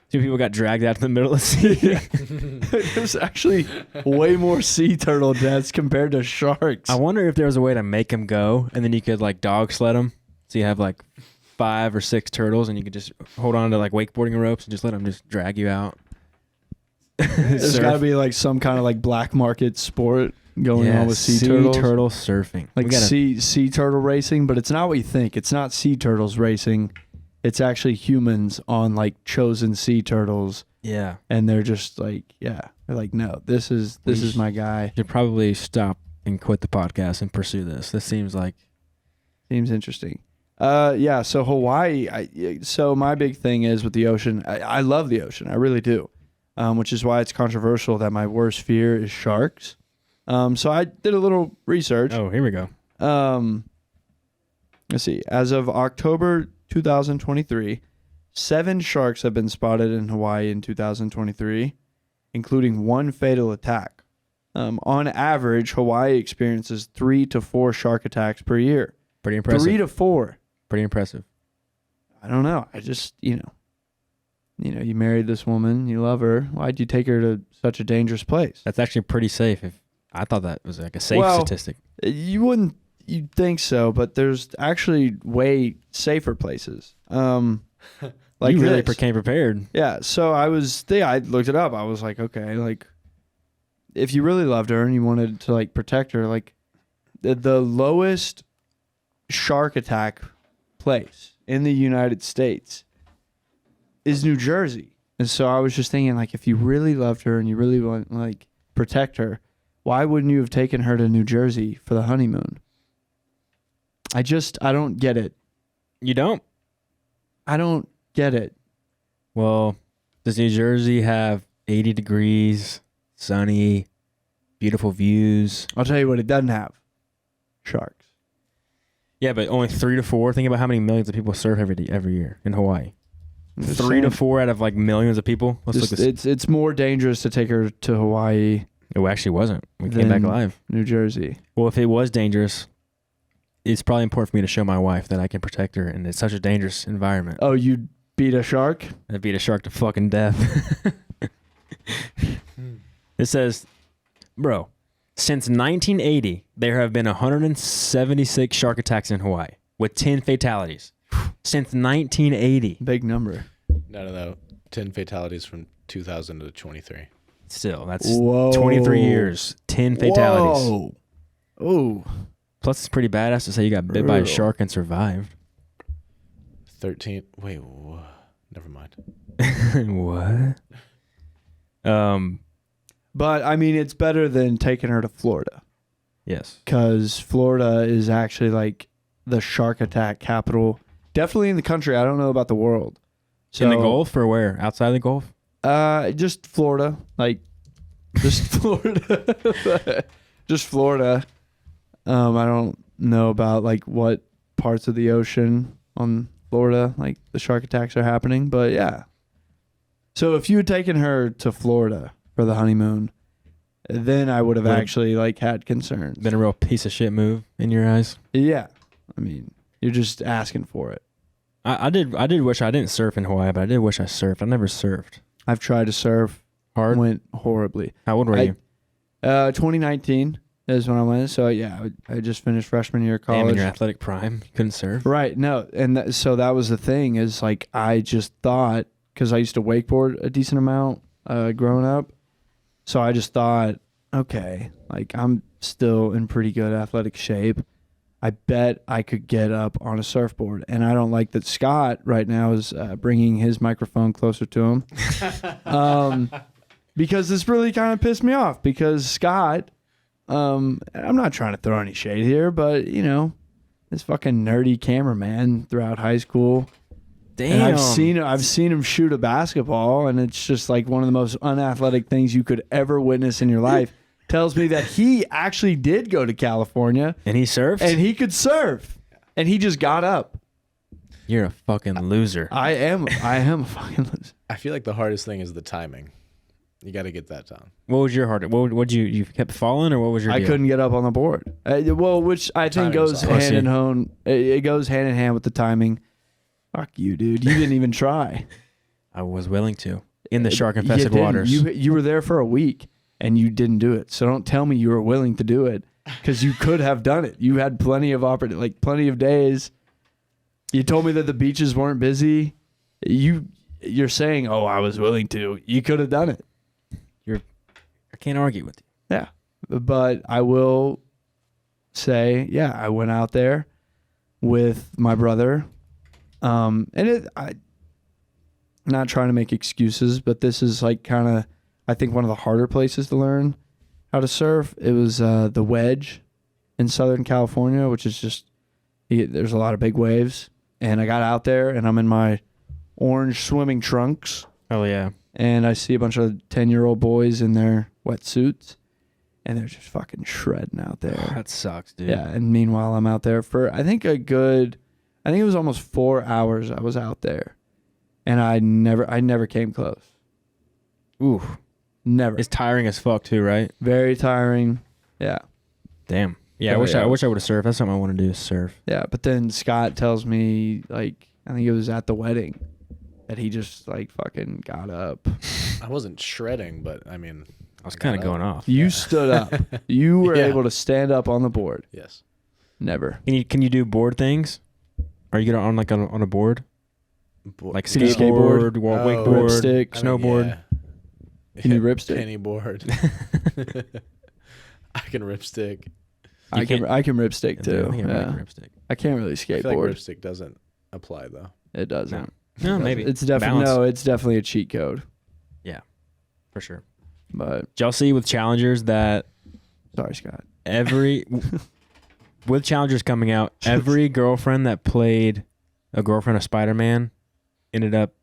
people got dragged out to the middle of the sea. There's actually way more sea turtle deaths compared to sharks. I wonder if there was a way to make them go, and then you could like dog sled them. So you have like 5 or 6 turtles, and you could just hold on to like wakeboarding ropes and just let them just drag you out. There's got to be like some kind of like black market sport going on with sea turtles. turtle surfing. Like sea turtle racing, but it's not what you think. It's not sea turtles racing. It's actually humans on like chosen sea turtles, Yeah. and they're just like, yeah, they're like, no, this is my guy. Should probably stop and quit the podcast and pursue this. This seems like Seems interesting. Yeah. So Hawaii. So my big thing is with the ocean. I love the ocean. I really do. Which is why it's controversial that my worst fear is sharks. So I did a little research. oh, here we go. Let's see. As of October 2023, 7 sharks have been spotted in Hawaii in 2023, including 1 fatal attack. On average, Hawaii experiences 3 to 4 shark attacks per year. Pretty impressive. 3 to 4. Pretty impressive. I don't know. I just, you married this woman, you love her. Why'd you take her to such a dangerous place? That's actually pretty safe. If I thought that was like a safe statistic. You'd think so, but there's actually way safer places. Like you really this. came prepared. Yeah, so I looked it up. I was like, okay, like if you really loved her and you wanted to like protect her, like the lowest shark attack place in the United States is New Jersey. And so I was just thinking, like, if you really loved her and you really want like protect her, why wouldn't you have taken her to New Jersey for the honeymoon? I don't get it. You don't? I don't get it. Well, does New Jersey have 80 degrees, sunny, beautiful views? I'll tell you what it doesn't have. Sharks. Yeah, but only 3 to 4. Think about how many millions of people surf every year in Hawaii. I'm just 3 to saying. 4 out of like millions of people. Let's look this. It's more dangerous to take her to Hawaii It actually wasn't. We came back than alive. New Jersey. Well, if it was dangerous, it's probably important for me to show my wife that I can protect her, and it's such a dangerous environment. Oh, you beat a shark? I beat a shark to fucking death. It says, bro, since 1980, there have been 176 shark attacks in Hawaii with 10 fatalities. Since 1980. Big number. No. 10 fatalities from 2000 to 23. Still, that's Whoa. 23 years, 10 fatalities. Whoa. Oh. Plus, it's pretty badass to say you got bit by a Brutal. shark and survived. 13. Wait, never mind. What? But, I mean, it's better than taking her to Florida. Yes. Because Florida is actually like the shark attack capital. Definitely in the country. I don't know about the world. So, In the Gulf or where? Outside the Gulf? Just Florida. Like, just Florida. Just Florida. I don't know about like what parts of the ocean on Florida like the shark attacks are happening, but yeah. So if you had taken her to Florida for the honeymoon, then I would have actually like had concerns. Been a real piece of shit move in your eyes. Yeah, I mean, you're just asking for it. I did wish I didn't surf in Hawaii, but I did wish I surfed. I never surfed. I've tried to surf. Hard? Went horribly. How old were you? 2019 is when I went. So yeah, I just finished freshman year of college. Damn, in your athletic prime, you couldn't surf? Right. No, and so that was the thing is like I just thought because I used to wakeboard a decent amount growing up, so I just thought, okay, like I'm still in pretty good athletic shape. I bet I could get up on a surfboard. And I don't like that Scott right now is bringing his microphone closer to him. Because this really kind of pissed me off. Because Scott, I'm not trying to throw any shade here, but, you know, this fucking nerdy cameraman throughout high school. Damn. And I've seen him shoot a basketball, and it's just like one of the most unathletic things you could ever witness in your life. Tells me that he actually did go to California. And he surfed? And he could surf. And he just got up. You're a fucking loser. I am a fucking loser. I feel like the hardest thing is the timing. You got to get that down. What was your hardest? What you kept falling, or what was your I deal? couldn't get up on the board. Which I think Timing goes sucks. hand in hand. It goes hand in hand with the timing. Fuck you, dude. You didn't even try. I was willing to. In the shark-infested You didn't. waters. You were there for a week, and you didn't do it. So don't tell me you were willing to do it, because you could have done it. You had plenty of plenty of days. You told me that the beaches weren't busy. You're saying, oh, I was willing to. You could have done it. I can't argue with you. Yeah. But I will say, yeah, I went out there with my brother. I'm not trying to make excuses, but this is like kind of, I think, one of the harder places to learn how to surf. It was the Wedge in Southern California, which is just, there's a lot of big waves. And I got out there, and I'm in my orange swimming trunks. Oh, yeah. And I see a bunch of 10-year-old boys in their wetsuits, and they're just fucking shredding out there. That sucks, dude. Yeah, and meanwhile, I'm out there for, I think it was almost 4 hours I was out there, and I never came close. Ooh. Never. It's tiring as fuck, too, right? Very tiring. Yeah. Damn. Yeah, Oh, I wish I would have surfed. That's something I want to do is surf. Yeah, but then Scott tells me, like, I think it was at the wedding, that he just, like, fucking got up. I wasn't shredding, but I mean, I was kind of going off. You stood up. You were Yeah. able to stand up on the board. Yes. Never. Can you do board things? Are you on on a board? Like Skateboard? skateboard, wakeboard, Ripstick. snowboard? Can you ripstick? Penny board. I can ripstick. I can ripstick I too. think I Yeah. like ripstick. I can't really I feel like skateboard. ripstick doesn't apply though. It doesn't. No, maybe. It's definitely Balance. it's definitely a cheat code. For sure. But Did y'all see with Challengers that sorry, Scott. with Challengers coming out, every girlfriend that played a girlfriend of Spider-Man ended up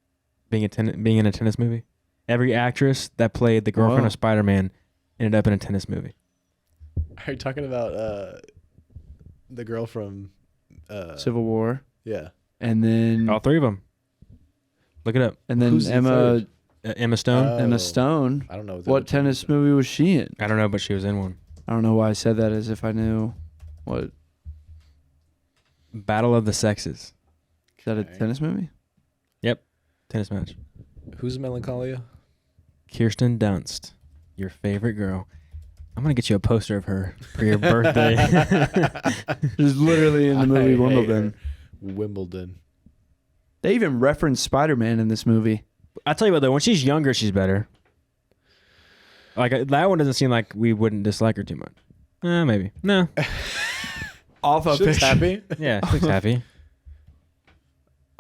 being in a tennis movie? Every actress that played the girlfriend Whoa. of Spider-Man ended up in a tennis movie. Are you talking about the girl from Civil War, Yeah. and then All three of them. Look it up. and then Who's the Emma third? Emma Stone. Emma Oh. Stone. I don't know What tennis movie was she in? I don't know, but she was in one. I don't know why I said that as if I knew. What is Battle of the Sexes. that a Okay. tennis movie? Tennis match. Who's Melancholia? Kirsten Dunst, your favorite girl. I'm gonna get you a poster of her for your birthday. She's literally in the I movie hate Wimbledon. her. Wimbledon. They even referenced Spider-Man in this movie. I'll tell you what though, when she's younger, she's better. Like that one doesn't seem like we wouldn't dislike her too much. Maybe. No. Off a She looks picture. happy. Yeah, she looks happy.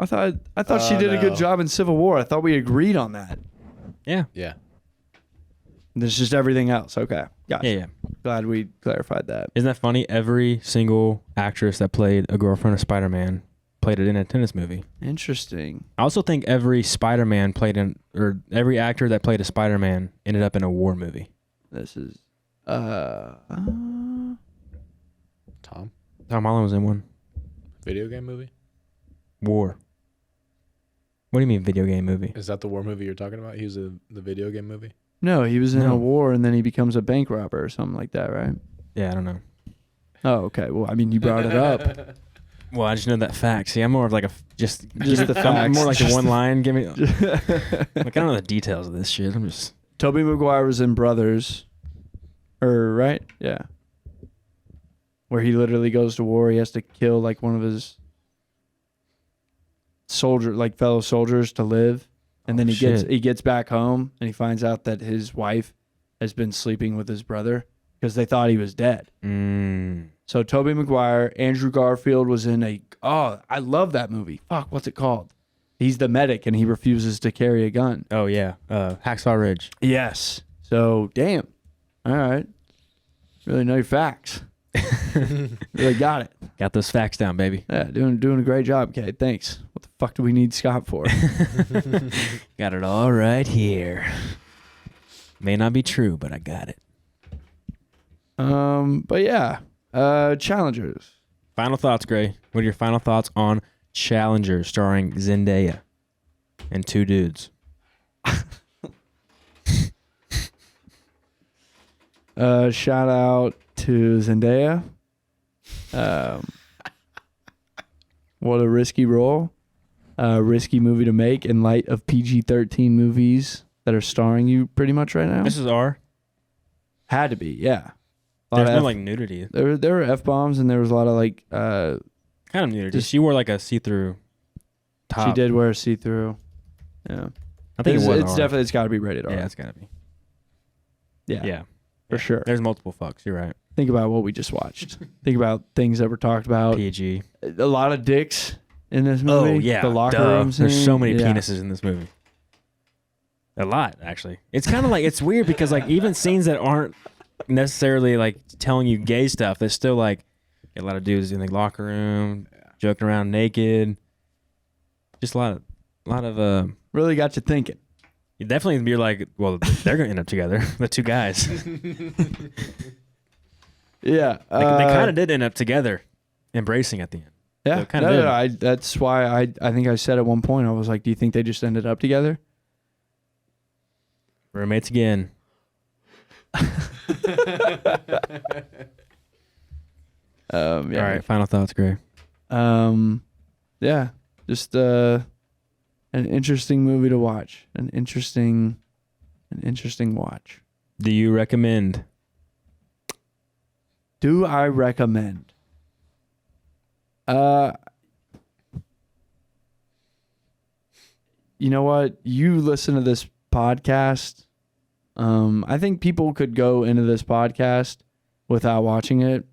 I thought she Oh, did a good no. job in Civil War. I thought we agreed on that. Yeah. Yeah. There's just everything else. Okay. Gotcha. Yeah. Glad we clarified that. Isn't that funny? Every single actress that played a girlfriend of Spider-Man played it in a tennis movie. Interesting. I also think every Spider-Man every actor that played a Spider-Man ended up in a war movie. This is Tom. Tom Holland was in one. Video game movie? War. What do you mean video game movie? Is that the war movie you're talking about? He was the video game movie? No, he was in No. a war and then he becomes a bank robber or something like that, right? Yeah, I don't know. Oh, okay. Well, I mean, you brought it up. Well, I just know that fact. See, I'm more of like just Just the I'm facts. more like the Just one the- line. Give me. Like I don't know the details of this shit. I'm just. Tobey Maguire was in Brothers, right? Yeah. Where he literally goes to war. He has to kill like one of his fellow soldiers to live, and then he gets back home and he finds out that his wife has been sleeping with his brother because they thought he was dead. So Tobey Maguire, Andrew Garfield was in I love that movie. Fuck, what's it called? He's the medic and he refuses to carry a gun. Oh yeah, Hacksaw Ridge. Yes. So damn. All right. Really know your facts. Really got it. Got those facts down, baby. Yeah, doing a great job, Kade. Thanks. What the fuck do we need Scott for? Got it all right here. May not be true, but I got it. But yeah. Challengers. Final thoughts, Gray. What are your final thoughts on Challengers, starring Zendaya and two dudes? Shout out to Zendaya. What a risky role. Risky movie to make in light of PG-13 movies that are starring you pretty much right now. This is R. Had to be, yeah. There's no like nudity. There were F-bombs and there was a lot of like Kind of nudity. Just- She wore like a see-through top. she did wear a see-through. Yeah. I think it was it's R. definitely it's got to be rated R. Yeah, it's gotta be. yeah. Yeah, For sure. There's multiple fucks. You're right. Think about what we just watched. Think about things that were talked about. PG. A lot of dicks in this movie. Oh yeah, The locker duh. room scene. There's so many Yeah. penises in this movie. A lot, actually. It's kind of like it's weird because like even scenes that aren't necessarily like telling you gay stuff, there's still like a lot of dudes in the locker room joking around naked. Just a lot of Really got you thinking. you definitely be like, well, they're gonna end up together, the two guys. Yeah. They kind of did end up together, embracing at the end. Yeah. so it kinda did. That's why I think I said at one point, I was like, do you think they just ended up together? Roommates again. Yeah. All right, final thoughts, Gray. Yeah. Just an interesting movie to watch. An interesting watch. Do you recommend? Do I recommend? You know what? You listen to this podcast. I think people could go into this podcast without watching it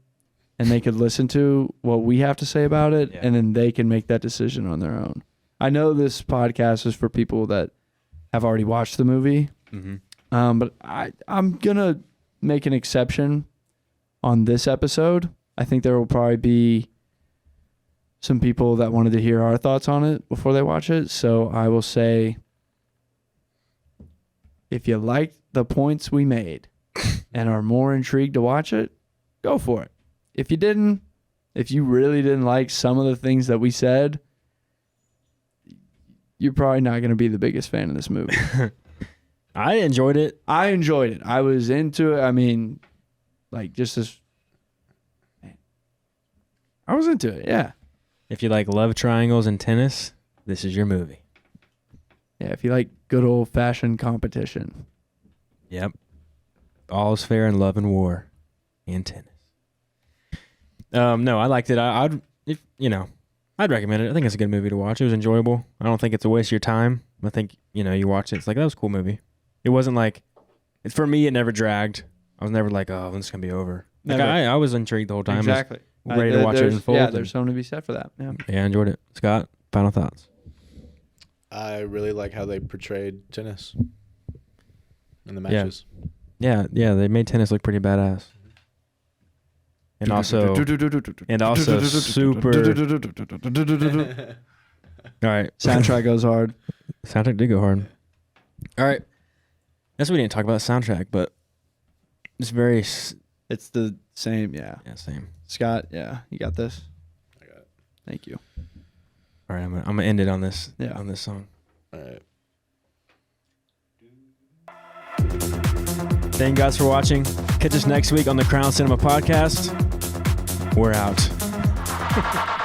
and they could listen to what we have to say about it, Yeah. and then they can make that decision on their own. I know this podcast is for people that have already watched the movie, but I'm going to make an exception on this episode. I think there will probably be some people that wanted to hear our thoughts on it before they watch it. So I will say, if you liked the points we made and are more intrigued to watch it, go for it. If you didn't, if you really didn't like some of the things that we said, you're probably not going to be the biggest fan of this movie. I enjoyed it. I enjoyed it. I was into it. I mean, like just as I was into it. Yeah. If you like love triangles and tennis, this is your movie. Yeah. If you like good old fashioned competition. Yep. All is fair in love and war and tennis. No, I liked it. I'd recommend it. I think it's a good movie to watch. It was enjoyable. I don't think it's a waste of your time. I think, you watch it. It's like, that was a cool movie. It wasn't like, for me, it never dragged. I was never like, oh, this is going to be over. Like, Never. I was intrigued the whole time. Exactly. I was ready to watch it unfold. Yeah, there's something to be said for that. Yeah. Yeah, I enjoyed it. Scott, final thoughts. I really like how they portrayed tennis in the matches. Yeah, they made tennis look pretty badass. And also super. All right. Soundtrack goes hard. Soundtrack did go hard. All right. That's what we didn't talk about, soundtrack, but it's very... It's the Same, yeah. Yeah, same. Scott, yeah, you got this. I got it. Thank you. All right, I'm gonna end it on this. Yeah. On this song. All right. Thank you guys for watching. Catch us next week on the CRWN Cinema Podcast. We're out.